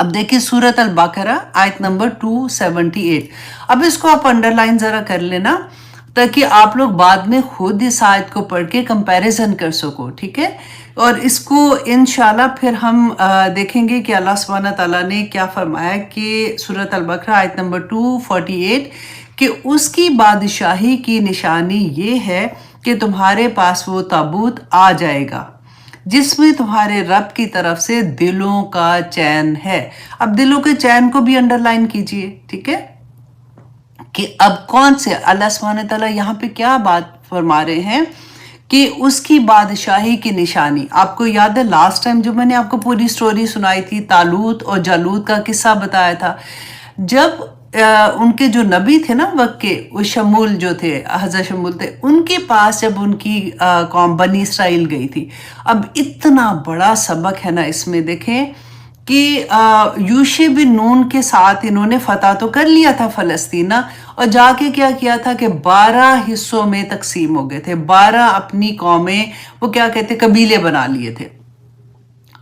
اب دیکھیں سورۃ البقرہ آیت نمبر 278. اب اس کو آپ انڈرلائن ذرا کر لینا تاکہ آپ لوگ بعد میں خود اس آیت کو پڑھ کے کمپیریزن کر سکو، ٹھیک ہے؟ اور اس کو انشاءاللہ پھر ہم دیکھیں گے کہ اللہ سبحانہ تعالیٰ نے کیا فرمایا کہ سورۃ البقرہ آیت نمبر 248 کہ اس کی بادشاہی کی نشانی یہ ہے کہ تمہارے پاس وہ تابوت آ جائے گا جس میں تمہارے رب کی طرف سے دلوں کا چین ہے. اب دلوں کے چین کو بھی انڈرلائن کیجئے، ٹھیک ہے؟ کہ اب کون سے اللہ سبحانہ تعالیٰ یہاں پہ کیا بات فرما رہے ہیں کہ اس کی بادشاہی کی نشانی. آپ کو یاد ہے لاسٹ ٹائم جو میں نے آپ کو پوری سٹوری سنائی تھی، طالوت اور جالوت کا قصہ بتایا تھا. جب ان کے جو نبی تھے نا وقت کے، وہ شمول جو تھے، حضرت شمول تھے، ان کے پاس جب ان کی قوم بنی اسرائیل گئی تھی. اب اتنا بڑا سبق ہے نا اس میں، دیکھیں کہ یوشع بن نون کے ساتھ انہوں نے فتح تو کر لیا تھا فلسطین، اور جا کے کیا کیا تھا کہ 12 حصوں میں تقسیم ہو گئے تھے. 12 اپنی قومیں، وہ کیا کہتے، قبیلے بنا لیے تھے.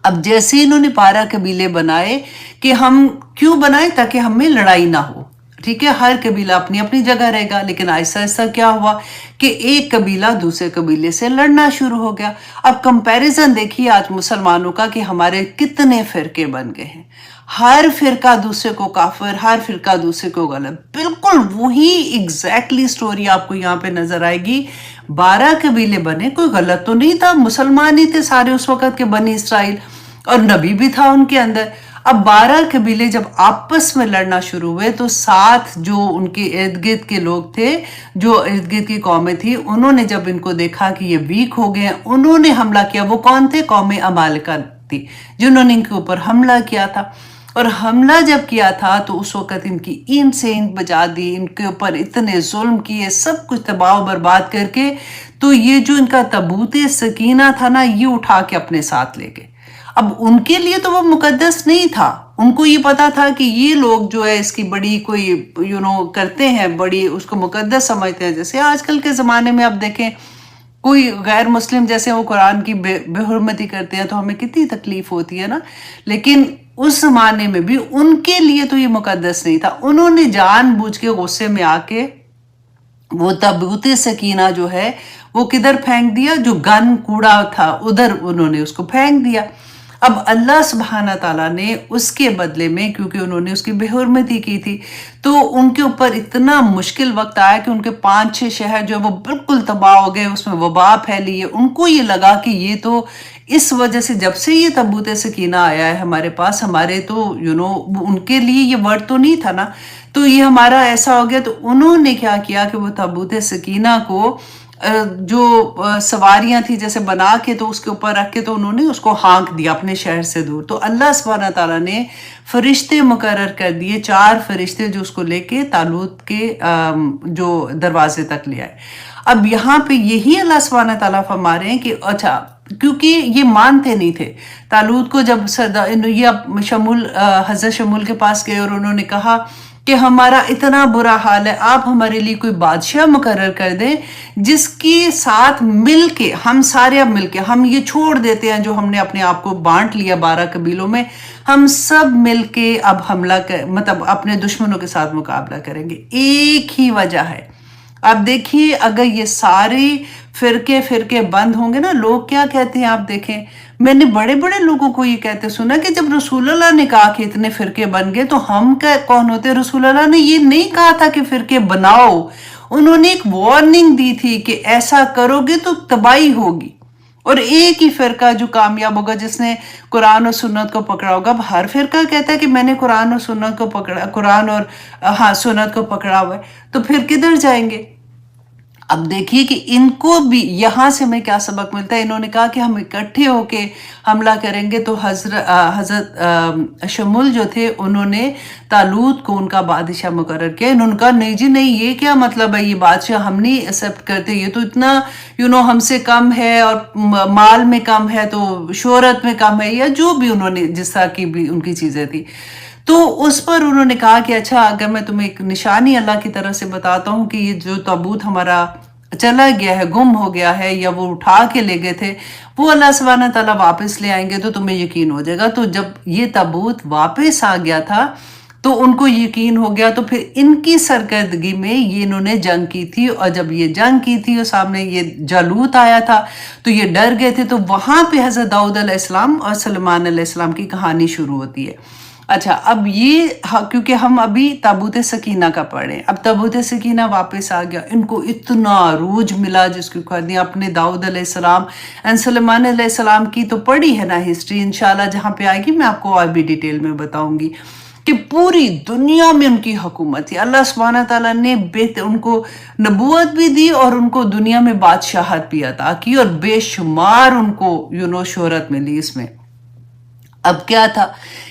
اب جیسے انہوں نے 12 قبیلے بنائے کہ ہم کیوں بنائے؟ تاکہ ہم میں لڑائی نہ ہو، ٹھیک ہے؟ ہر قبیلہ اپنی اپنی جگہ رہے گا. لیکن آہستہ آہستہ کیا ہوا کہ ایک قبیلہ دوسرے قبیلے سے لڑنا شروع ہو گیا. اب کمپیریزن دیکھیے آج مسلمانوں کا کہ ہمارے کتنے فرقے بن گئے ہیں. ہر فرقہ دوسرے کو کافر، ہر فرقہ دوسرے کو غلط. بالکل وہی ایگزیکٹلی سٹوری آپ کو یہاں پہ نظر آئے گی. 12 قبیلے بنے، کوئی غلط تو نہیں تھا، مسلمان ہی تھے سارے اس وقت کے بنی اسرائیل، اور نبی بھی تھا ان کے اندر. اب 12 قبیلے جب آپس میں لڑنا شروع ہوئے تو 7 جو ان کے ارد گرد کے لوگ تھے، جو ارد گرد کی قومیں تھی، انہوں نے جب ان کو دیکھا کہ یہ ویک ہو گئے ہیں، انہوں نے حملہ کیا. وہ کون تھے؟ قوم عمالقہ تھی جنہوں نے ان کے اوپر حملہ کیا تھا. اور حملہ جب کیا تھا تو اس وقت ان کی اینٹ سے اینٹ بجا دی، ان کے اوپر اتنے ظلم کیے، سب کچھ تباہ و برباد کر کے. تو یہ جو ان کا تابوت سکینہ تھا نا، یہ اٹھا کے اپنے ساتھ لے گئے. اب ان کے لیے تو وہ مقدس نہیں تھا، ان کو یہ پتا تھا کہ یہ لوگ جو ہے اس کی بڑی کوئی کرتے ہیں، بڑی اس کو مقدس سمجھتے ہیں. جیسے آج کل کے زمانے میں آپ دیکھیں کوئی غیر مسلم جیسے وہ قرآن کی بے حرمتی کرتے ہیں تو ہمیں کتنی تکلیف ہوتی ہے نا. لیکن اس زمانے میں بھی ان کے لیے تو یہ مقدس نہیں تھا. انہوں نے جان بوجھ کے غصے میں آ کے وہ تابوت سکینہ جو ہے وہ کدھر پھینک دیا؟ جو گن کوڑا تھا ادھر انہوں نے اس کو پھینک دیا. اب اللہ سبحانہ تعالیٰ نے اس کے بدلے میں، کیونکہ انہوں نے اس کی بے حرمتی کی تھی، تو ان کے اوپر اتنا مشکل وقت آیا کہ ان کے 5-6 شہر جو وہ بالکل تباہ ہو گئے، اس میں وبا پھیلی ہے. ان کو یہ لگا کہ یہ تو اس وجہ سے جب سے یہ تابوت سکینہ آیا ہے ہمارے پاس، ہمارے تو ان کے لیے یہ ورڈ تو نہیں تھا نا، تو یہ ہمارا ایسا ہو گیا. تو انہوں نے کیا کیا کہ وہ تابوت سکینہ کو جو سواریاں تھی جیسے بنا کے تو اس کے اوپر رکھ کے تو انہوں نے اس کو ہانک دیا اپنے شہر سے دور. تو اللہ سبحانہ تعالیٰ نے فرشتے مقرر کر دیے، 4 فرشتے جو اس کو لے کے طالوت کے جو دروازے تک لے آئے. اب یہاں پہ یہی اللہ سبحانہ تعالیٰ فرما رہے ہیں کہ اچھا، کیونکہ یہ مانتے نہیں تھے طالوت کو. جب یہ حضرت شمول کے پاس گئے اور انہوں نے کہا کہ ہمارا اتنا برا حال ہے، آپ ہمارے لیے کوئی بادشاہ مقرر کر دیں جس کے ساتھ مل کے ہم سارے اب مل کے ہم یہ چھوڑ دیتے ہیں جو ہم نے اپنے آپ کو بانٹ لیا 12 قبیلوں میں، ہم سب مل کے اب حملہ مطلب اپنے دشمنوں کے ساتھ مقابلہ کریں گے. ایک ہی وجہ ہے. اب دیکھیے اگر یہ سارے فرقے بند ہوں گے نا، لوگ کیا کہتے ہیں آپ دیکھیں. میں نے بڑے بڑے لوگوں کو یہ کہتے سنا کہ جب رسول اللہ نے کہا کہ اتنے فرقے بن گئے تو ہم کون ہوتے؟ رسول اللہ نے یہ نہیں کہا تھا کہ فرقے بناؤ، انہوں نے ایک وارننگ دی تھی کہ ایسا کرو گے تو تباہی ہوگی. اور ایک ہی فرقہ جو کامیاب ہوگا جس نے قرآن اور سنت کو پکڑا ہوگا. اب ہر فرقہ کہتا ہے کہ میں نے قرآن اور سنت کو پکڑا، قرآن اور سنت کو پکڑا ہوا ہے، تو پھر کدھر جائیں گے؟ اب دیکھیے کہ ان کو بھی یہاں سے ہمیں کیا سبق ملتا ہے. انہوں نے کہا کہ ہم اکٹھے ہو کے حملہ کریں گے. تو حضرت شمول جو تھے انہوں نے طالوت کو ان کا بادشاہ مقرر کیا. انہوں نے کہا نہیں جی نہیں، یہ کیا مطلب ہے، یہ بادشاہ ہم نہیں ایکسیپٹ کرتے، یہ تو اتنا ہم سے کم ہے اور مال میں کم ہے تو شہرت میں کم ہے، یا جو بھی انہوں نے جس طرح کی بھی ان کی چیزیں تھی. تو اس پر انہوں نے کہا کہ اچھا اگر میں تمہیں ایک نشانی اللہ کی طرف سے بتاتا ہوں کہ یہ جو تابوت ہمارا چلا گیا ہے، گم ہو گیا ہے، یا وہ اٹھا کے لے گئے تھے، وہ اللہ سبحانہ تعالیٰ واپس لے آئیں گے تو تمہیں یقین ہو جائے گا۔ تو جب یہ تابوت واپس آ گیا تھا تو ان کو یقین ہو گیا، تو پھر ان کی سرکردگی میں یہ انہوں نے جنگ کی تھی، اور جب یہ جنگ کی تھی اور سامنے یہ جالوت آیا تھا تو یہ ڈر گئے تھے، تو وہاں پہ حضرت داؤد علیہ السلام اور سلیمان علیہ السلام کی کہانی شروع ہوتی ہے۔ اچھا، اب یہ کیونکہ ہم ابھی تابوت سکینہ کا پڑھیں، اب تابوت سکینہ واپس آ گیا، ان کو اتنا عروج ملا جس کو کہتے ہیں اپنے داؤد علیہ السلام اور سلیمان علیہ السلام کی تو پڑھی ہے نا ہسٹری، انشاءاللہ جہاں پہ آئے گی میں آپ کو اور بھی ڈیٹیل میں بتاؤں گی کہ پوری دنیا میں ان کی حکومت تھی۔ اللہ سبحانہ تعالیٰ نے ان کو نبوت بھی دی اور ان کو دنیا میں بادشاہت بھی عطا کی، اور بے شمار ان کو شہرت ملی اس میں۔ اب کیا تھا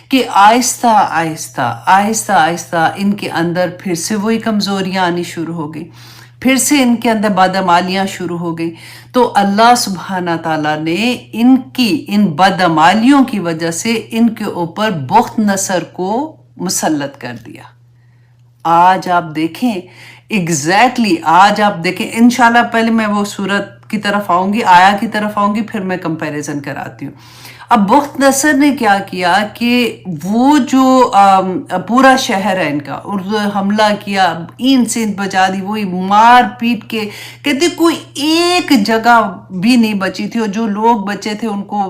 کہ آہستہ آہستہ آہستہ آہستہ ان کے اندر پھر سے وہی کمزوریاں آنی شروع ہو گئی، پھر سے ان کے اندر بدعمالیاں شروع ہو گئی۔ تو اللہ سبحانہ تعالیٰ نے ان بدعمالیوں کی وجہ سے ان کے اوپر بخت نصر کو مسلط کر دیا۔ آج آپ دیکھیں ایگزیکٹلی آج آپ دیکھیں، انشاءاللہ پہلے میں وہ صورت کی طرف آؤں گی، آیا کی طرف آؤں گی، پھر میں کمپیریزن کراتی ہوں۔ اب بخت نصر نے کیا کیا کہ وہ جو پورا شہر ہے ان کا حملہ کیا، اینٹ سینٹ بجا دی، وہی مار پیٹ کے، کہتے کوئی ایک جگہ بھی نہیں بچی تھی، اور جو لوگ بچے تھے ان کو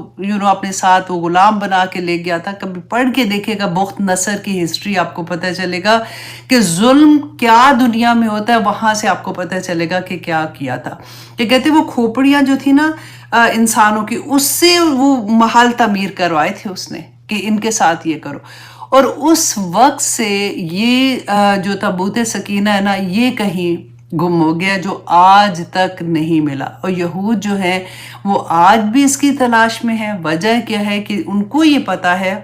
اپنے ساتھ وہ غلام بنا کے لے گیا تھا۔ کبھی پڑھ کے دیکھے گا بخت نصر کی ہسٹری، آپ کو پتہ چلے گا کہ ظلم کیا دنیا میں ہوتا ہے، وہاں سے آپ کو پتہ چلے گا کہ کیا کیا تھا۔ کہ کہتے وہ کھوپڑیاں جو تھی نا انسانوں کی، اس سے وہ محل تعمیر کروائے تھے اس نے کہ ان کے ساتھ یہ کرو، اور اس وقت سے یہ جو تابوت سکینہ ہے نا، یہ کہیں گم ہو گیا، جو آج تک نہیں ملا۔ اور یہود جو ہیں وہ آج بھی اس کی تلاش میں ہے۔ وجہ کیا ہے کہ ان کو یہ پتا ہے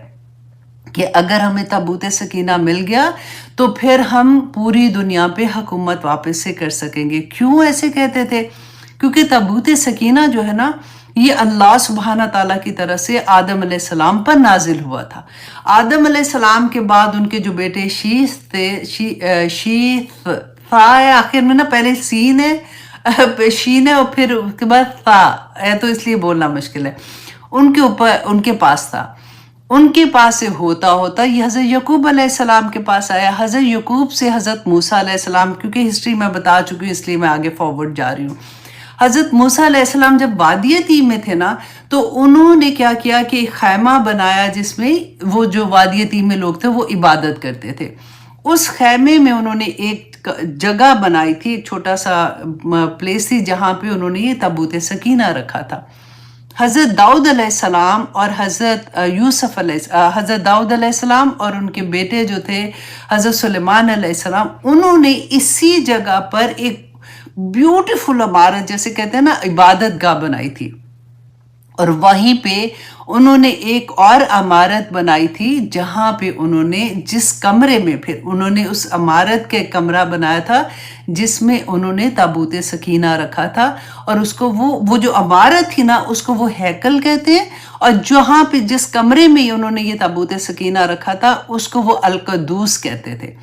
کہ اگر ہمیں تابوت سکینہ مل گیا تو پھر ہم پوری دنیا پہ حکومت واپس سے کر سکیں گے۔ کیوں ایسے کہتے تھے؟ کیونکہ تابوت سکینہ جو ہے نا، یہ اللہ سبحانہ تعالیٰ کی طرف سے آدم علیہ السلام پر نازل ہوا تھا۔ آدم علیہ السلام کے بعد ان کے جو بیٹے شیث تھے، شیث تھا ہے آخر میں نا، پہلے سین ہے، شین ہے، اور پھر اس کے بعد تھا ہے، تو اس لیے بولنا مشکل ہے۔ ان کے پاس تھا، ان کے پاس سے ہوتا ہوتا یہ حضرت یعقوب علیہ السلام کے پاس آیا، حضرت یعقوب سے حضرت موسیٰ علیہ السلام، کیونکہ ہسٹری میں بتا چکی ہوں اس لیے میں آگے فارورڈ جا رہی ہوں۔ حضرت موسیٰ علیہ السلام جب وادی تیہ میں تھے نا، تو انہوں نے کیا کیا کہ ایک خیمہ بنایا جس میں وہ جو وادی تیہ میں لوگ تھے وہ عبادت کرتے تھے۔ اس خیمے میں انہوں نے ایک جگہ بنائی تھی، ایک چھوٹا سا پلیس تھی جہاں پہ انہوں نے یہ تابوت سکینہ رکھا تھا۔ حضرت داؤد علیہ السلام اور حضرت داؤد علیہ السلام اور ان کے بیٹے جو تھے حضرت سلیمان علیہ السلام، انہوں نے اسی جگہ پر ایک بیوٹیفل عمارت، جیسے کہتے ہیں نا عبادت گاہ، بنائی تھی۔ اور وہیں پہ انہوں نے ایک اور عمارت بنائی تھی جہاں پہ انہوں نے جس کمرے میں پھر انہوں نے اس عمارت کے کمرہ بنایا تھا جس میں انہوں نے تابوت سکینہ رکھا تھا، اور اس کو وہ جو عمارت تھی نا اس کو وہ ہیکل کہتے ہیں، اور جہاں پہ جس کمرے میں انہوں نے یہ تابوت سکینہ رکھا تھا اس کو وہ القدوس کہتے تھے۔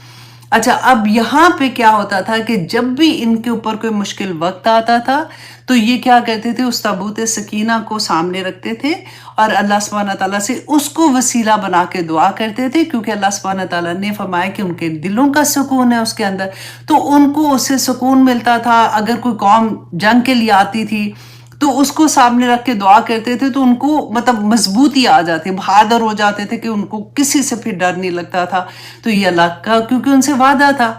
اچھا، اب یہاں پہ کیا ہوتا تھا کہ جب بھی ان کے اوپر کوئی مشکل وقت آتا تھا تو یہ کیا کرتے تھے، اس تابوت سکینہ کو سامنے رکھتے تھے اور اللہ سبحانہ تعالیٰ سے اس کو وسیلہ بنا کے دعا کرتے تھے، کیونکہ اللہ سبحانہ تعالیٰ نے فرمایا کہ ان کے دلوں کا سکون ہے اس کے اندر، تو ان کو اس سے سکون ملتا تھا۔ اگر کوئی قوم جنگ کے لیے آتی تھی تو اس کو سامنے رکھ کے دعا کرتے تھے تو ان کو مطلب مضبوطی آ جاتی، بہادر ہو جاتے تھے کہ ان کو کسی سے پھر ڈر نہیں لگتا تھا۔ تو یہ اللہ کا کیونکہ ان سے وعدہ تھا۔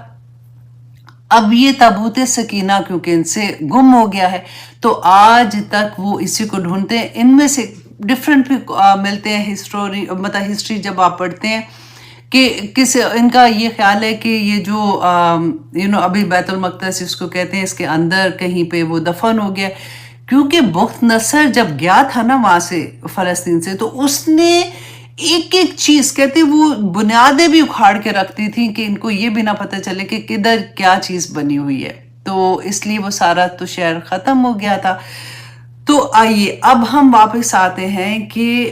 اب یہ تابوت سکینہ کیونکہ ان سے گم ہو گیا ہے تو آج تک وہ اسی کو ڈھونڈتے ہیں۔ ان میں سے ڈفرینٹ بھی ملتے ہیں ہسٹری جب آپ پڑھتے ہیں کہ ان کا یہ خیال ہے کہ یہ جو ابھی بیت المقدس اس کو کہتے ہیں، اس کے اندر کہیں پہ وہ دفن ہو گیا، کیونکہ بخت نصر جب گیا تھا نا وہاں سے فلسطین سے، تو اس نے ایک ایک چیز کہتے وہ بنیادیں بھی اکھاڑ کے رکھتی تھیں کہ ان کو یہ بھی نہ پتہ چلے کہ کدھر کیا چیز بنی ہوئی ہے، تو اس لیے وہ سارا تو شہر ختم ہو گیا تھا۔ تو آئیے اب ہم واپس آتے ہیں کہ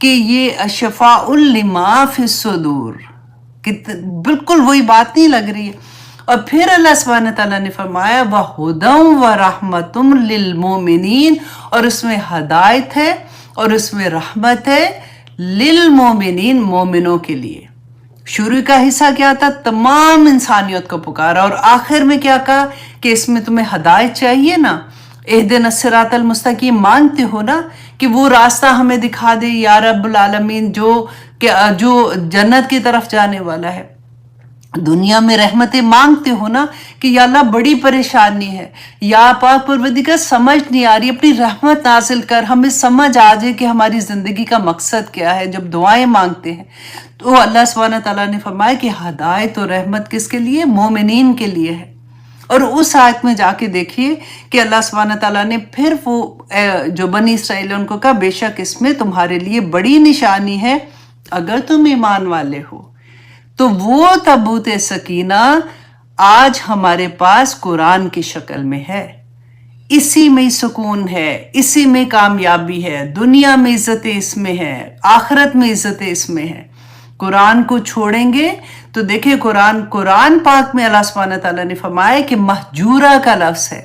کہ یہ شفاء لما فی الصدور، بالکل وہی بات نہیں لگ رہی ہے. اور پھر اللہ سبحانہ تعالیٰ نے فرمایا وَهُدًى وَرَحْمَةٌ لِّلْمُؤْمِنِينَ، اور اس میں ہدایت ہے اور اس میں رحمت ہے للمومنین، مومنوں کے لیے. شروع کا حصہ کیا تھا؟ تمام انسانیت کو پکارا، اور آخر میں کیا کہا کہ اس میں تمہیں ہدایت چاہیے نا، اہدنا الصراط المستقیم مانگتے ہو نا کہ وہ راستہ ہمیں دکھا دے یا رب العالمین جو جنت کی طرف جانے والا ہے. دنیا میں رحمتیں مانگتے ہو نا کہ یا اللہ بڑی پریشانی ہے، یا پاک پروردگار سمجھ نہیں آ رہی، اپنی رحمت نازل کر، ہمیں سمجھ آ جائے کہ ہماری زندگی کا مقصد کیا ہے. جب دعائیں مانگتے ہیں تو اللہ سبحانہ تعالیٰ نے فرمایا کہ ہدایت اور رحمت کس کے لیے؟ مومنین کے لیے ہے. اور اس آیت میں جا کے دیکھیے کہ اللہ سبحانہ تعالیٰ نے پھر وہ جو بنی اسرائیل ان کو کہا بے شک اس میں تمہارے لیے بڑی نشانی ہے اگر تم ایمان والے ہو. تو وہ تابوت سکینہ آج ہمارے پاس قرآن کی شکل میں ہے. اسی میں سکون ہے، اسی میں کامیابی ہے، دنیا میں عزتیں اس میں ہے، آخرت میں عزتیں اس میں ہے. قرآن کو چھوڑیں گے تو دیکھیں قرآن پاک میں اللہ سبحانہ تعالیٰ نے فرمایا کہ مہجورہ کا لفظ ہے،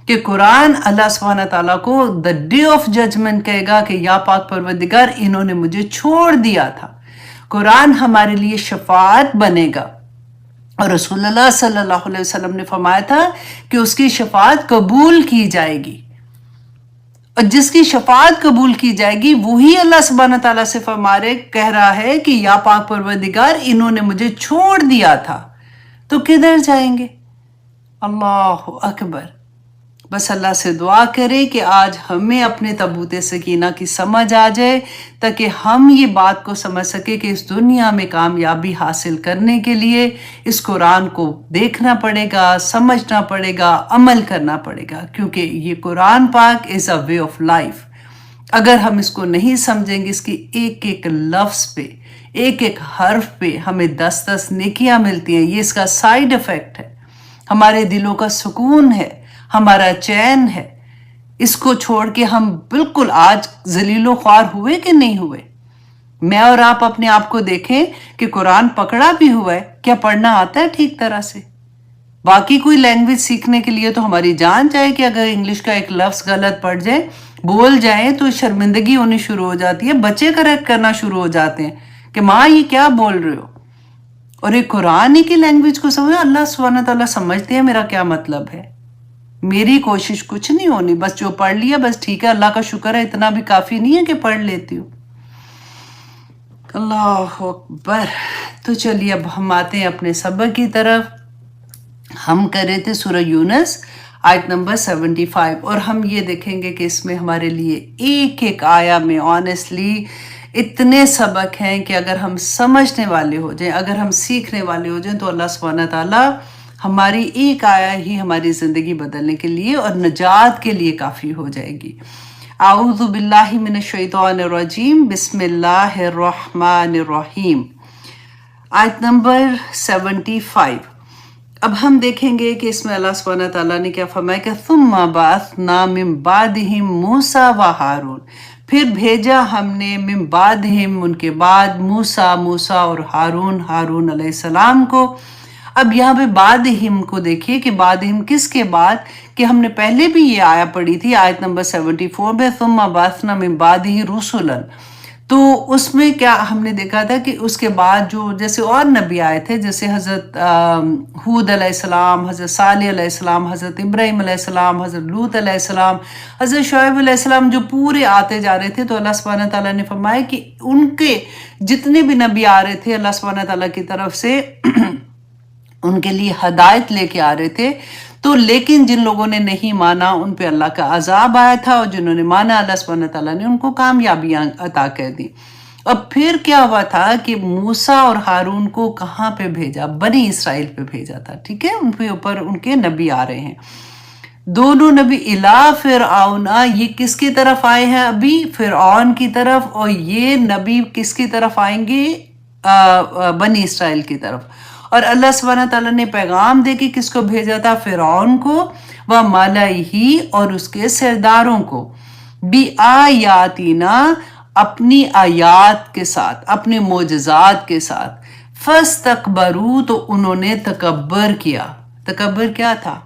کہ قرآن اللہ سبحانہ تعالیٰ کو the day of judgment کہے گا کہ یا پاک پروردگار انہوں نے مجھے چھوڑ دیا تھا. قرآن ہمارے لیے شفاعت بنے گا، اور رسول اللہ صلی اللہ علیہ وسلم نے فرمایا تھا کہ اس کی شفاعت قبول کی جائے گی، اور جس کی شفاعت قبول کی جائے گی وہی اللہ سبحانہ تعالیٰ سے کہہ رہا ہے کہ یا پاک پروردگار انہوں نے مجھے چھوڑ دیا تھا. تو کدھر جائیں گے؟ اللہ اکبر. بس اللہ سے دعا کرے کہ آج ہمیں اپنے تابوت سکینہ کی سمجھ آ جائے، تاکہ ہم یہ بات کو سمجھ سکے کہ اس دنیا میں کامیابی حاصل کرنے کے لیے اس قرآن کو دیکھنا پڑے گا، سمجھنا پڑے گا، عمل کرنا پڑے گا، کیونکہ یہ قرآن پاک is a way of life. اگر ہم اس کو نہیں سمجھیں گے، اس کی ایک ایک لفظ پہ، ایک ایک حرف پہ ہمیں 10 نیکیاں ملتی ہیں. یہ اس کا سائیڈ افیکٹ ہے، ہمارے دلوں کا سکون ہے، ہمارا چین ہے. اس کو چھوڑ کے ہم بالکل آج ذلیل و خوار ہوئے کہ نہیں ہوئے؟ میں اور آپ اپنے آپ کو دیکھیں کہ قرآن پکڑا بھی ہوا ہے، کیا پڑھنا آتا ہے ٹھیک طرح سے؟ باقی کوئی لینگویج سیکھنے کے لیے تو ہماری جان چاہے کہ اگر انگلش کا ایک لفظ غلط پڑ جائے، بول جائیں تو شرمندگی ہونی شروع ہو جاتی ہے. بچے کریکٹ کرنا شروع ہو جاتے ہیں کہ ماں یہ کیا بول رہے ہو. اور ایک قرآن ہی کی لینگویج کو سمجھو، اللہ سبحانہ تعالیٰ سمجھتے ہیں میرا کیا مطلب ہے. میری کوشش کچھ نہیں ہونی، بس جو پڑھ لیا بس ٹھیک ہے، اللہ کا شکر ہے اتنا بھی کافی نہیں ہے کہ پڑھ لیتی ہوں. اللہ اکبر. تو چلیے اب ہم آتے ہیں اپنے سبق کی طرف. ہم کر رہے تھے سورہ یونس آیت نمبر 75، اور ہم یہ دیکھیں گے کہ اس میں ہمارے لیے ایک ایک آیا میں آنیسٹلی اتنے سبق ہیں کہ اگر ہم سمجھنے والے ہو جائیں، اگر ہم سیکھنے والے ہو جائیں تو اللہ سبحانہ تعالیٰ ہماری ایک آیا ہی ہماری زندگی بدلنے کے لیے اور نجات کے لیے کافی ہو جائے گی. اعوذ باللہ من الشیطان الرجیم، بسم اللہ الرحمن الرحیم. آیت نمبر 75. اب ہم دیکھیں گے کہ اس میں اللہ سبحانہ تعالیٰ نے کیا فرمایا کہ ثم بعثنا من بعدہم موسیٰ و ہارون، پھر بھیجا ہم نے من بعدہم ان کے بعد موسیٰ اور ہارون علیہ السلام کو. اب یہاں پہ بعدہم کو دیکھیے کہ بعدہم کس کے بعد، کہ ہم نے پہلے بھی یہ آیا پڑھی تھی آیت نمبر 74 میں ثم بعثنا من بعدہ رسلا. تو اس میں کیا ہم نے دیکھا تھا کہ اس کے بعد جو جیسے اور نبی آئے تھے، جیسے حضرت ہود علیہ السلام، حضرت صالح علیہ السلام، حضرت ابراہیم علیہ السلام، حضرت لوط علیہ السلام، حضرت شعیب علیہ السلام، جو پورے آتے جا رہے تھے. تو اللہ سبحانہ تعالیٰ نے فرمایا کہ ان کے جتنے بھی نبی آ رہے تھے اللہ سبحانہ تعالیٰ کی طرف سے ان کے لیے ہدایت لے کے آ رہے تھے. تو لیکن جن لوگوں نے نہیں مانا ان پہ اللہ کا عذاب آیا تھا، اور جنہوں نے مانا اللہ سبحانہ تعالیٰ نے ان کو کامیابیاں عطا کر دی. اب پھر کیا ہوا تھا کہ موسیٰ اور ہارون کو کہاں پہ بھیجا؟ بنی اسرائیل پہ بھیجا تھا. ٹھیک ہے، ان کے اوپر ان کے نبی آ رہے ہیں. دونوں نبی الا فرعون، یہ کس کی طرف آئے ہیں؟ ابھی فرعون کی طرف. اور یہ نبی کس کی طرف آئیں گے؟ بنی اسرائیل کی طرف. اور اللہ سبحانہ تعالیٰ نے پیغام دے کے کس کو بھیجا تھا؟ فرعون کو، وَمَلَئِهِ اور اس کے سرداروں کو، بِآیاتِنَا اپنی آیات کے ساتھ، اپنے معجزات کے ساتھ، فاستکبروا تو انہوں نے تکبر کیا۔ تکبر کیا تھا؟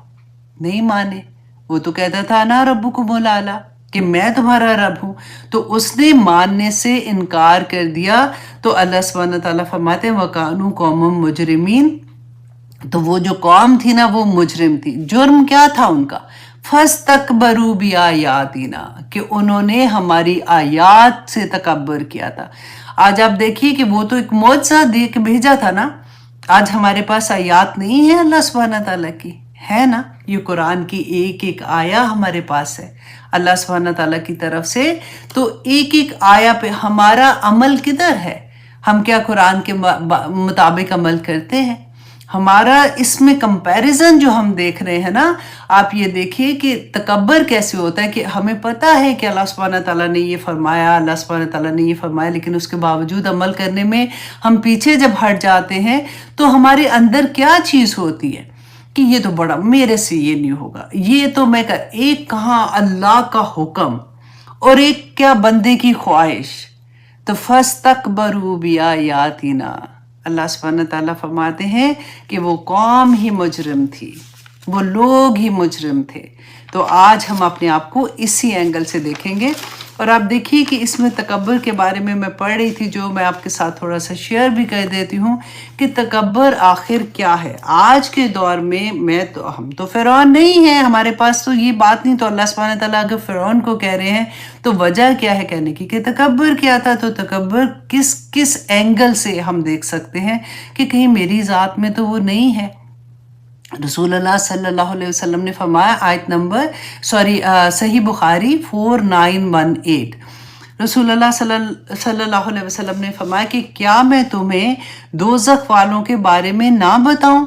نہیں مانے۔ وہ تو کہتا تھا نا ربکم الاعلی، کہ میں تمہارا رب ہوں، تو اس نے ماننے سے انکار کر دیا۔ تو اللہ سبحانہ تعالیٰ فرماتے ہیں وَكَانُوا قَوْمًا مُجْرِمِينَ، تو وہ جو قوم تھی نا وہ مجرم تھی۔ جرم کیا تھا ان کا؟ فَاسْتَكْبَرُوا بِآيَاتِنَا، کہ انہوں نے ہماری آیات سے تکبر کیا تھا۔ آج آپ دیکھیے کہ وہ تو ایک معجزہ دے کے بھیجا تھا نا، آج ہمارے پاس آیات نہیں ہے اللہ سبحانہ تعالیٰ کی، ہے نا؟ یہ قرآن کی ایک ایک آیا ہمارے پاس ہے اللہ سبحانہ تعالیٰ کی طرف سے۔ تو ایک ایک آیا پہ ہمارا عمل کدھر ہے؟ ہم کیا قرآن کے مطابق عمل کرتے ہیں؟ ہمارا اس میں کمپیریزن جو ہم دیکھ رہے ہیں نا، آپ یہ دیکھیے کہ تکبر کیسے ہوتا ہے کہ ہمیں پتہ ہے کہ اللہ سبحانہ تعالیٰ نے یہ فرمایا، اللہ سبحانہ تعالیٰ نے یہ فرمایا، لیکن اس کے باوجود عمل کرنے میں ہم پیچھے جب ہٹ جاتے ہیں تو ہمارے اندر کیا چیز ہوتی ہے کہ یہ تو بڑا، میرے سے یہ نہیں ہوگا، یہ تو میں ایک کہاں اللہ کا حکم اور ایک کیا بندے کی خواہش۔ تو فَاسْتَكْبَرُوا بِآيَاتِنَا، اللہ سبحانہ تعالیٰ فرماتے ہیں کہ وہ قوم ہی مجرم تھی، وہ لوگ ہی مجرم تھے۔ تو آج ہم اپنے آپ کو اسی اینگل سے دیکھیں گے، اور آپ دیکھیے کہ اس میں تکبر کے بارے میں پڑھ رہی تھی، جو میں آپ کے ساتھ تھوڑا سا شیئر بھی کر دیتی ہوں کہ تکبر آخر کیا ہے آج کے دور میں۔ ہم تو فرعون نہیں ہیں، ہمارے پاس تو یہ بات نہیں، تو اللہ سبحانہ تعالیٰ اگر فرعون کو کہہ رہے ہیں تو وجہ کیا ہے کہنے کی کہ تکبر کیا تھا؟ تو تکبر کس اینگل سے ہم دیکھ سکتے ہیں کہ کہیں میری ذات میں تو وہ نہیں ہے۔ رسول اللہ صلی اللہ علیہ وسلم نے فرمایا، آیت نمبر صحیح بخاری 4918، رسول اللہ صلی اللہ علیہ وسلم نے فرمایا کہ کیا میں تمہیں دوزخ والوں کے بارے میں نہ بتاؤں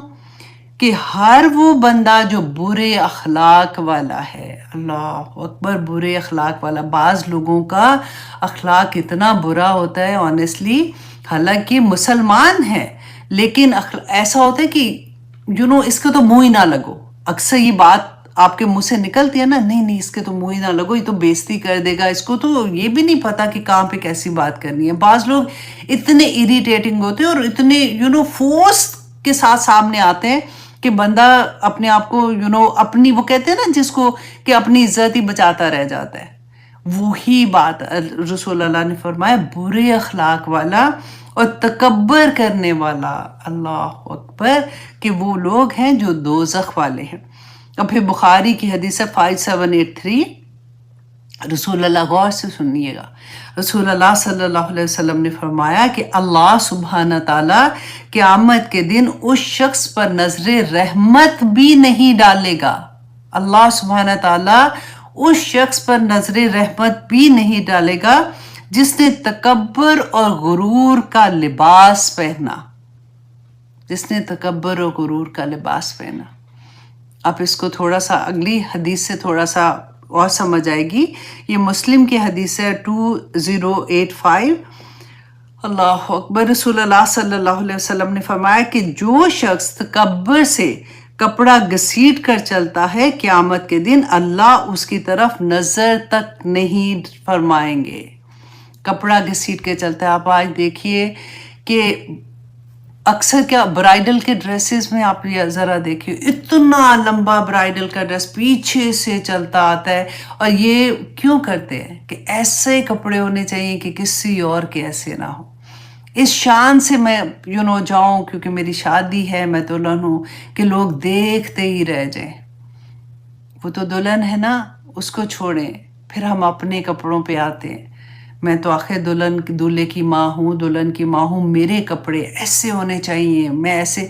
کہ ہر وہ بندہ جو برے اخلاق والا ہے۔ اللہ اکبر، برے اخلاق والا۔ بعض لوگوں کا اخلاق اتنا برا ہوتا ہے آنیسٹلی، حالانکہ مسلمان ہے لیکن ایسا ہوتا ہے کہ اس کے تو منہ ہی نہ لگو۔ اکثر یہ بات آپ کے منہ سے نکلتی ہے نا، نہیں اس کے تو منہ ہی نہ لگو، یہ تو بےزتی کر دے گا، اس کو تو یہ بھی نہیں پتا کہ کہاں پہ کیسی بات کرنی ہے۔ بعض لوگ اتنے اریٹیٹنگ ہوتے ہیں اور اتنے فورس کے ساتھ سامنے آتے ہیں کہ بندہ اپنے آپ کو اپنی، وہ کہتے ہیں نا جس کو کہ اپنی عزت ہی بچاتا رہ جاتا ہے، وہی بات رسول اللہ نے فرمایا، برے اخلاق والا اور تکبر کرنے والا، اللہ اکبر، کہ وہ لوگ ہیں جو دوزخ والے ہیں۔ اب پھر بخاری کی حدیث 5783، رسول اللہ، غور سے سنیے گا، رسول اللہ صلی اللہ علیہ وسلم نے فرمایا کہ اللہ سبحانہ تعالیٰ قیامت کے دن اس شخص پر نظر رحمت بھی نہیں ڈالے گا۔ اللہ سبحانہ تعالیٰ اس شخص پر نظر رحمت بھی نہیں ڈالے گا جس نے تکبر اور غرور کا لباس پہنا، جس نے تکبر اور غرور کا لباس پہنا۔ آپ اس کو تھوڑا سا اگلی حدیث سے تھوڑا سا اور سمجھ آئے گی۔ یہ مسلم کی حدیث ہے 2085۔ اللہ اکبر، رسول اللہ صلی اللہ علیہ وسلم نے فرمایا کہ جو شخص تکبر سے کپڑا گھسیٹ کر چلتا ہے، قیامت کے دن اللہ اس کی طرف نظر تک نہیں فرمائیں گے۔ کپڑا گھسیٹ کے چلتا ہے۔ آپ آج دیکھیے کہ اکثر کیا برائڈل کے ڈریسز میں آپ ذرا دیکھیے، اتنا لمبا برائڈل کا ڈریس پیچھے سے چلتا آتا ہے، اور یہ کیوں کرتے ہیں کہ ایسے کپڑے ہونے چاہیے کہ کسی اور کے ایسے نہ ہو۔ اس شان سے میں جاؤں کیونکہ میری شادی ہے، میں دلہن ہوں، کہ لوگ دیکھتے ہی رہ جائیں۔ وہ تو دلہن ہے نا، اس کو چھوڑیں، پھر ہم اپنے کپڑوں پہ آتے ہیں۔ میں تو آخر دولہے کی ماں ہوں، دلہن کی ماں ہوں، میرے کپڑے ایسے ہونے چاہیے، میں ایسے،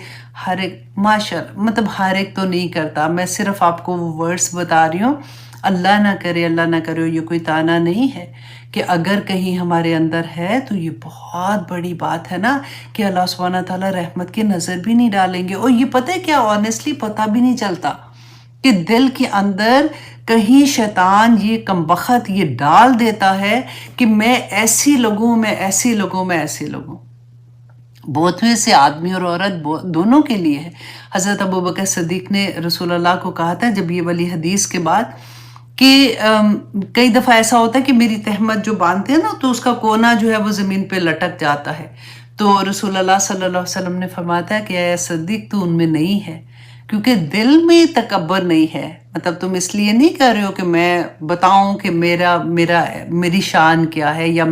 ہر ایک ماشاءاللہ، مطلب ہر ایک تو نہیں کرتا، میں صرف آپ کو وہ ورڈز بتا رہی ہوں۔ اللہ نہ کرے یہ کوئی تانا نہیں ہے کہ اگر کہیں ہمارے اندر ہے تو یہ بہت بڑی بات ہے نا کہ اللہ سبحانہ تعالیٰ رحمت کی نظر بھی نہیں ڈالیں گے۔ اور یہ پتہ ہے کیا، آنیسٹلی پتہ بھی نہیں چلتا کہ دل کے اندر کہیں شیطان یہ کمبخت یہ ڈال دیتا ہے کہ میں ایسی لوگوں، میں ایسی لوگوں، میں ایسے لوگوں۔ بہت سے آدمی اور عورت دونوں کے لیے ہے۔ حضرت ابوبکر صدیق نے رسول اللہ کو کہا تھا جب یہ والی حدیث کے بعد کہ کئی دفعہ ایسا ہوتا ہے کہ میری تہمت جو باندھتے ہیں نا تو اس کا کونا جو ہے وہ زمین پہ لٹک جاتا ہے، تو رسول اللہ صلی اللہ علیہ وسلم نے فرماتا ہے کہ اے صدیق تو ان میں نہیں ہے، کیونکہ دل میں تکبر نہیں ہے. مطلب تم اس لیے نہیں کر رہے ہو کہ میں بتاؤں کہ میری شان کیا ہے یا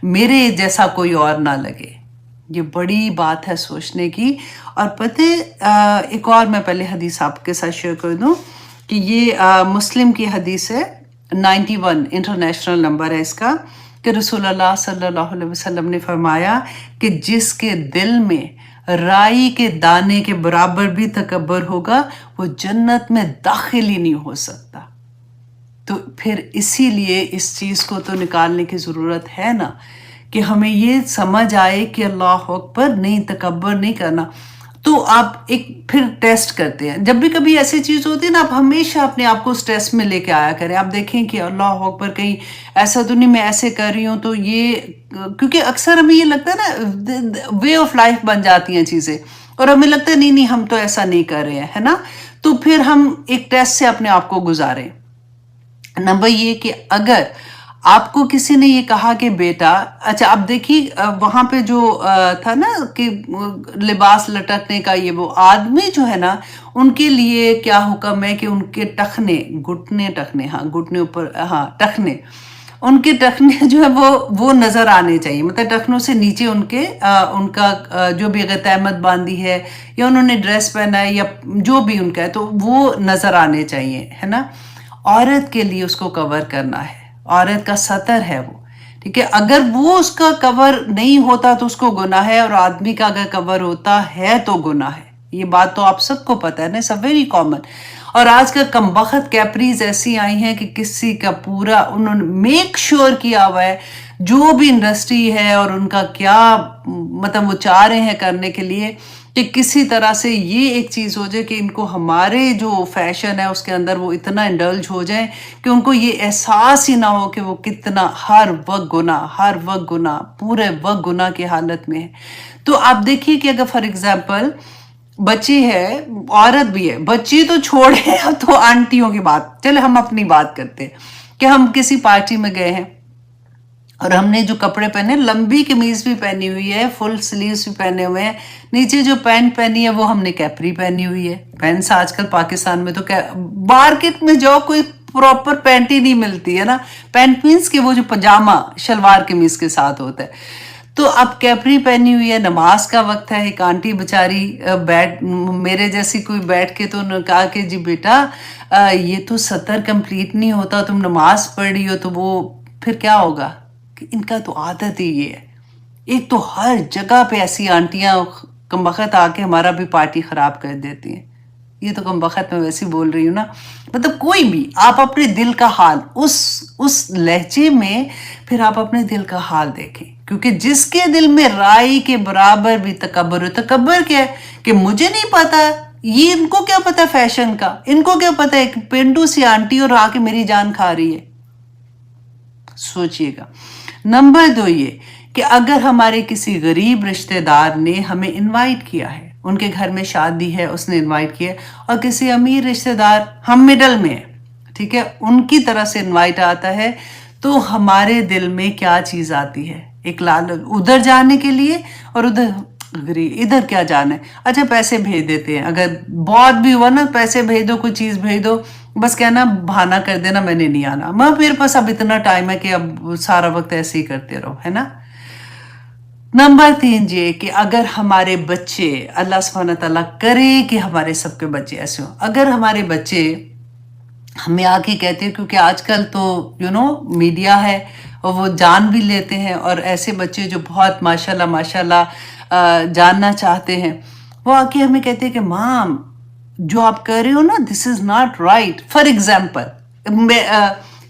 میرے جیسا کوئی اور نہ لگے. یہ بڑی بات ہے سوچنے کی. اور پتہ ایک اور میں پہلے حدیث آپ کے ساتھ شیئر کر دوں کہ یہ مسلم کی حدیث ہے، 91 انٹرنیشنل نمبر ہے اس کا، کہ رسول اللہ صلی اللہ علیہ وسلم نے فرمایا کہ جس کے دل میں رائی کے دانے کے برابر بھی تکبر ہوگا وہ جنت میں داخل ہی نہیں ہو سکتا. تو پھر اسی لیے اس چیز کو تو نکالنے کی ضرورت ہے نا کہ ہمیں یہ سمجھ آئے کہ اللہ اکبر نہیں، تکبر نہیں کرنا. تو آپ ایک پھر ٹیسٹ کرتے ہیں، جب بھی کبھی ایسی چیز ہوتی ہے نا، آپ ہمیشہ اپنے آپ کو اس ٹیسٹ میں لے کے آیا کریں. آپ دیکھیں کہ اللہ اکبر کہیں ایسا تو نہیں میں ایسے کر رہی ہوں تو یہ، کیونکہ اکثر ہمیں یہ لگتا ہے نا وے آف لائف بن جاتی ہیں چیزیں، اور ہمیں لگتا ہے نہیں ہم تو ایسا نہیں کر رہے ہیں، ہے نا. تو پھر ہم ایک ٹیسٹ سے اپنے آپ کو گزاریں. نمبر یہ کہ اگر آپ کو کسی نے یہ کہا کہ بیٹا، اچھا اب دیکھیے وہاں پہ جو تھا نا کہ لباس لٹکنے کا، یہ وہ آدمی جو ہے نا ان کے لیے کیا حکم ہے کہ ان کے ٹخنے، گھٹنے اوپر، ٹخنے، ان کے ٹخنے جو ہے وہ نظر آنے چاہیے. مطلب ٹخنوں سے نیچے ان کا جو بھی اگر تہمت باندھی ہے یا انہوں نے ڈریس پہنا ہے یا جو بھی ان کا ہے تو وہ نظر آنے چاہیے، ہے نا. عورت کے لیے اس کو کور کرنا ہے، عورت کا سطر ہے وہ، ٹھیک ہے. اگر وہ اس کا کور نہیں ہوتا تو اس کو گناہ ہے، اور آدمی کا اگر کور ہوتا ہے تو گناہ ہے. یہ بات تو آپ سب کو پتہ ہے نا، اٹس ویری کامن. اور آج کا کمبخت کیپریز ایسی آئی ہیں کہ کسی کا پورا انہوں نے میک شور کیا ہوا ہے، جو بھی انڈسٹری ہے اور ان کا کیا مطلب وہ چاہ رہے ہیں کرنے کے لیے کہ کسی طرح سے یہ ایک چیز ہو جائے کہ ان کو ہمارے جو فیشن ہے اس کے اندر وہ اتنا انڈلج ہو جائیں کہ ان کو یہ احساس ہی نہ ہو کہ وہ کتنا ہر وقت گناہ پورے وقت گناہ کی حالت میں ہے. تو آپ دیکھیے کہ اگر فار ایگزامپل بچی ہے، عورت بھی ہے، بچی تو چھوڑے تو آنٹیوں کی بات، چلے ہم اپنی بات کرتے ہیں کہ ہم کسی پارٹی میں گئے ہیں اور ہم نے جو کپڑے پہنے، لمبی قمیض بھی پہنی ہوئی ہے، فل سلیوز بھی پہنے ہوئے ہیں، نیچے جو پینٹ پہنی ہے وہ ہم نے کیپری پہنی ہوئی ہے. پینٹس آج کل پاکستان میں تو مارکیٹ میں جو کوئی پراپر پینٹ ہی نہیں ملتی ہے نا. پینٹ مینس کہ وہ جو پجامہ شلوار قمیض کے ساتھ ہوتا ہے. تو اب کیپری پہنی ہوئی ہے، نماز کا وقت ہے. ایک آنٹی بیچاری میرے جیسی کوئی بیٹھ کے تو انہوں نے کہا کہ جی بیٹا یہ تو سطر کمپلیٹ نہیں ہوتا، تم نماز پڑھ رہی ہو تو وہ پھر کیا ہوگا. ان کا تو عادت ہی یہ ہے. ایک تو ہر جگہ پہ ایسی آنٹیاں کمبخت آ کے ہمارا بھی پارٹی خراب کر دیتی ہیں. یہ تو کمبخت میں ویسے بول رہی ہوں نا. مطلب کوئی بھی آپ اپنے دل کا حال اس لہجے میں پھر آپ اپنے دل کا حال دیکھیں، کیونکہ جس کے دل میں رائی کے برابر بھی تکبر ہو. تکبر کیا ہے کہ مجھے نہیں پتا، یہ ان کو کیا پتا فیشن کا، ان کو کیا پتا ایک پینڈو سی آنٹی اور آ کے میری جان کھا رہی ہے. سوچئے گا. نمبر 2 یہ کہ اگر ہمارے کسی غریب رشتہ دار نے ہمیں انوائٹ کیا ہے، ان کے گھر میں شادی ہے، اس نے انوائٹ کیا، اور کسی امیر رشتہ دار، ہم مڈل میں ہیں، ٹھیک ہے، ان کی طرح سے انوائٹ آتا ہے، تو ہمارے دل میں کیا چیز آتی ہے؟ ایک لالچ ادھر جانے کے لیے، اور ادھر کیا جانا ہے. اچھا پیسے بھیج دیتے ہیں، اگر بہت بھی ہوا نا پیسے بھیج دو، کوئی چیز بھیج دو، بس کہنا بہانہ کر دینا میں نے نہیں آنا، میرے پاس اب اتنا ٹائم ہے کہ اب سارا وقت ایسے ہی کرتے رہو، ہے نا. نمبر 3 یہ کہ اگر ہمارے بچے، اللہ سبحانہ تعالیٰ کرے کہ ہمارے سب کے بچے ایسے ہوں، اگر ہمارے بچے ہمیں آ کے کہتے ہیں، کیونکہ آج کل تو میڈیا ہے اور وہ جان بھی لیتے ہیں، اور ایسے بچے جو بہت ماشاءاللہ جاننا چاہتے ہیں، وہ آ کے ہمیں کہتے ہیں کہ مام جو آپ کر رہے ہو نا this is not right. For example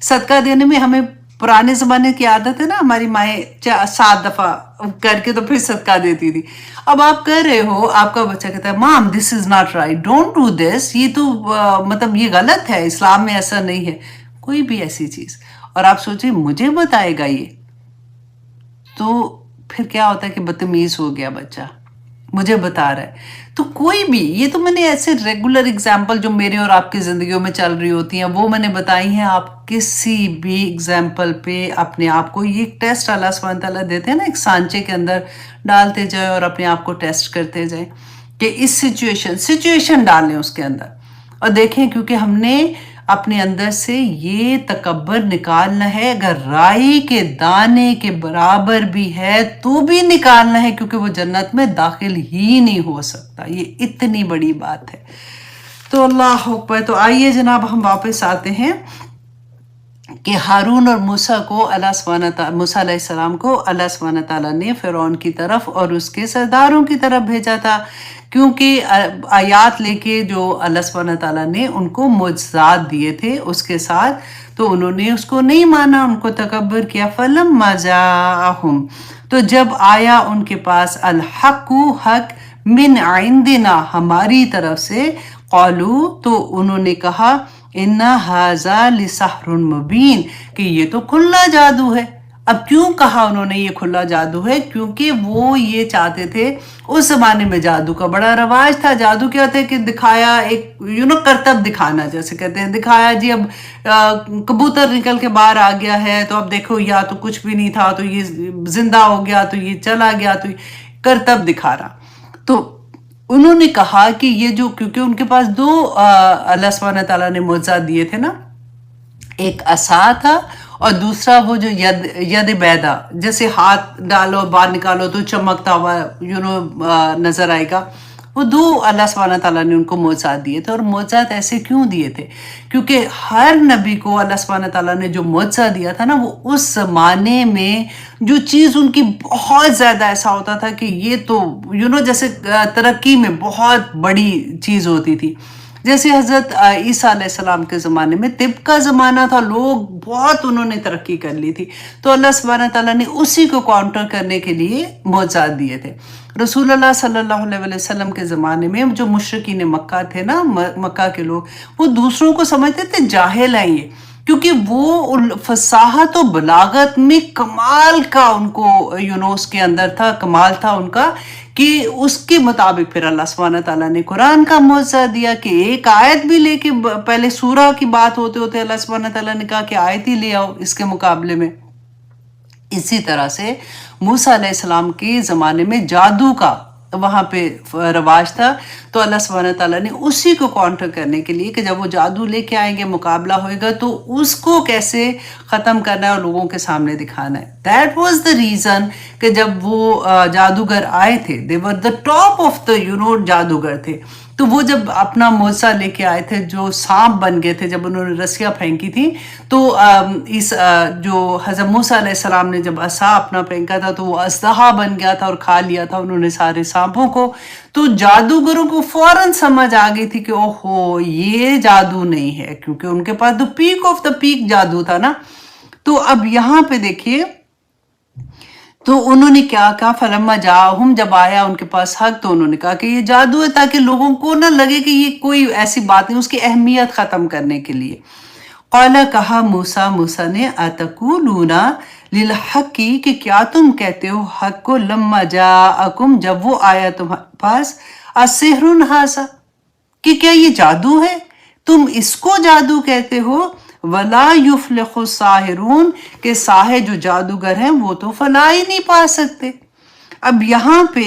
صدقہ دینے میں ہمیں پرانے زمانے کی عادت ہے نا، ہماری مائیں 7 دفعہ کر کے تو پھر صدقہ دیتی تھی. اب آپ کر رہے ہو، آپ کا بچہ کہتا ہے mom this is not right, don't do this, یہ تو مطلب یہ غلط ہے، اسلام میں ایسا نہیں ہے، کوئی بھی ایسی چیز. اور آپ سوچیں مجھے بتائے گا یہ، تو پھر کیا ہوتا ہے کہ بدتمیز ہو گیا بچہ. مجھے بتا رہا ہے. تو کوئی بھی، یہ تو میں نے ایسے ریگولر اگزامپل جو میرے اور آپ کی زندگیوں میں چل رہی ہوتی ہیں وہ میں نے بتائی ہیں. آپ کسی بھی اگزامپل پہ اپنے آپ کو، یہ ٹیسٹ اللہ سبحانہ تعالیٰ دیتے ہیں نا، ایک سانچے کے اندر ڈالتے جائیں اور اپنے آپ کو ٹیسٹ کرتے جائیں کہ اس سچویشن ڈالیں اس کے اندر اور دیکھیں. کیونکہ ہم نے اپنے اندر سے یہ تکبر نکالنا ہے، اگر رائی کے دانے کے برابر بھی ہے تو بھی نکالنا ہے، کیونکہ وہ جنت میں داخل ہی نہیں ہو سکتا. یہ اتنی بڑی بات ہے. تو اللہ اکبر. تو آئیے جناب ہم واپس آتے ہیں کہ ہارون اور موسیٰ کو موسیٰ علیہ السلام کو اللہ سبحانہ تعالیٰ نے فرعون کی طرف اور اس کے سرداروں کی طرف بھیجا تھا، کیونکہ آیات لے کے جو اللہ سبحانہ تعالیٰ نے ان کو معجزات دیے تھے اس کے ساتھ، تو انہوں نے اس کو نہیں مانا، ان کو تکبر کیا. فَلَمَّا جَاءَهُمْ، تو جب آیا ان کے پاس الحق، حق، من عندنا، ہماری طرف سے، قالو، تو انہوں نے کہا، اِنَّ هَذَا لِسَحْرٌ مُبِينٌ، کہ یہ تو کھلا جادو ہے. اب کیوں کہا انہوں نے یہ کھلا جادو ہے؟ کیونکہ وہ یہ چاہتے تھے، اس زمانے میں جادو کا بڑا رواج تھا. جادو کیا تھا کہ دکھایا، ایک کرتب دکھانا جیسے کہتے ہیں، دکھایا جی اب کبوتر نکل کے باہر آ گیا ہے تو اب دیکھو، یا تو کچھ بھی نہیں تھا تو یہ زندہ ہو گیا، تو یہ چلا گیا، تو کرتب دکھا رہا. تو انہوں نے کہا کہ یہ جو، کیونکہ ان کے پاس دو اللہ سبحانہ تعالیٰ نے معجزات دیے تھے نا، ایک عصا تھا اور دوسرا وہ جو ید بیدا، جیسے ہاتھ ڈالو باہر نکالو تو چمکتا ہوا نظر آئے گا. وہ دو اللہ سبحانہ تعالیٰ نے ان کو معجزات دیے تھے. اور معجزات ایسے کیوں دیے تھے؟ کیونکہ ہر نبی کو اللہ سبحانہ تعالیٰ نے جو معجزہ دیا تھا نا، وہ اس زمانے میں جو چیز ان کی بہت زیادہ ایسا ہوتا تھا کہ یہ تو جیسے ترقی میں بہت بڑی چیز ہوتی تھی. جیسے حضرت عیسیٰ علیہ السلام کے زمانے میں طب کا زمانہ تھا، لوگ بہت انہوں نے ترقی کر لی تھی، تو اللہ سبحانہ تعالیٰ نے اسی کو کاؤنٹر کرنے کے لیے معجزات دیے تھے. رسول اللہ صلی اللہ علیہ وسلم کے زمانے میں جو مشرکین مکہ تھے نا، مکہ کے لوگ، وہ دوسروں کو سمجھتے تھے جاہل ہیں یہ، کیونکہ وہ فصاحت و بلاغت میں کمال کا ان کو اس کے اندر تھا، کمال تھا ان کا، کہ اس کے مطابق پھر اللہ سبحانہ تعالیٰ نے قرآن کا معجزہ دیا کہ ایک آیت بھی لے کے، پہلے سورہ کی بات ہوتے ہوتے اللہ سبحانہ تعالیٰ نے کہا کہ آیت ہی لے آؤ اس کے مقابلے میں. اسی طرح سے موسیٰ علیہ السلام کے زمانے میں جادو کا وہاں پہ رواج تھا، تو اللہ سبحانہ تعالیٰ نے اسی کو کاؤنٹر کرنے کے لیے کہ جب وہ جادو لے کے آئیں گے، مقابلہ ہوئے گا، تو اس کو کیسے ختم کرنا ہے اور لوگوں کے سامنے دکھانا ہے. دیٹ واز دا ریزن کہ جب وہ جادوگر آئے تھے، they were the top of the جادوگر تھے، تو وہ جب اپنا معجزہ لے کے آئے تھے، جو سانپ بن گئے تھے، جب انہوں نے رسیاں پھینکی تھی، تو اس جو حضرت موسیٰ علیہ السلام نے جب عصا اپنا پھینکا تھا تو وہ اژدہا بن گیا تھا اور کھا لیا تھا انہوں نے سارے سانپوں کو. تو جادوگروں کو فوراً سمجھ آ گئی تھی کہ اوہو یہ جادو نہیں ہے، کیونکہ ان کے پاس the peak of the peak جادو تھا نا. تو اب یہاں پہ دیکھیے، تو انہوں نے کیا کہا، فلما جاءہم، جب آیا ان کے پاس حق، تو انہوں نے کہا کہ یہ جادو ہے، تاکہ لوگوں کو نہ لگے کہ یہ کوئی ایسی بات نہیں، اس کی اہمیت ختم کرنے کے لیے. قال، کہا موسیٰ نے، اتقولون للحق، کہ کیا تم کہتے ہو حق کو، لما جاءکم، جب وہ آیا تمہارے پاس، السحر ھذا، کہ کیا یہ جادو ہے، تم اس کو جادو کہتے ہو. ولا یفلح الساحرون، کہ ساحر جو جادوگر ہیں وہ تو فلاح ہی نہیں پا سکتے. اب یہاں پہ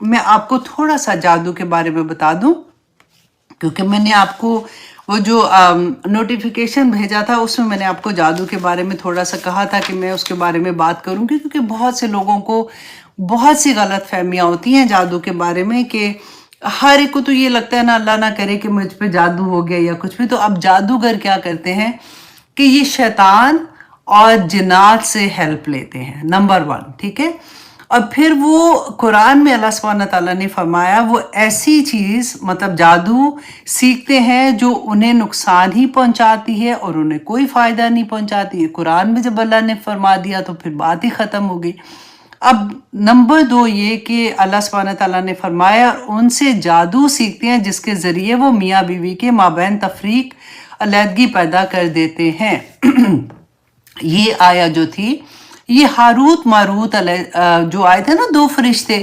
میں آپ کو تھوڑا سا جادو کے بارے میں بتا دوں، کیونکہ میں نے آپ کو وہ جو نوٹیفیکیشن بھیجا تھا اس میں نے آپ کو جادو کے بارے میں تھوڑا سا کہا تھا کہ میں اس کے بارے میں بات کروں گی، کیونکہ بہت سے لوگوں کو بہت سی غلط فہمیاں ہوتی ہیں جادو کے بارے میں، کہ ہر ایک کو تو یہ لگتا ہے نا، اللہ نہ کرے کہ مجھ پہ جادو ہو گیا یا کچھ بھی. تو اب جادوگر کیا کرتے ہیں کہ یہ شیطان اور جنات سے ہیلپ لیتے ہیں، نمبر 1، ٹھیک ہے. اور پھر وہ قرآن میں اللہ سبحانہ تعالیٰ نے فرمایا وہ ایسی چیز، مطلب جادو سیکھتے ہیں جو انہیں نقصان ہی پہنچاتی ہے اور انہیں کوئی فائدہ نہیں پہنچاتی ہے. قرآن میں جب اللہ نے فرما دیا تو پھر بات ہی ختم ہو گئی. اب نمبر 2 یہ کہ اللہ سبحانہ تعالیٰ نے فرمایا ان سے جادو سیکھتے ہیں جس کے ذریعے وہ میاں بیوی کے مابین تفریق، علیحدگی پیدا کر دیتے ہیں. یہ آیا جو تھی، یہ ہاروت ماروت جو آئے تھے نا 2 فرشتے،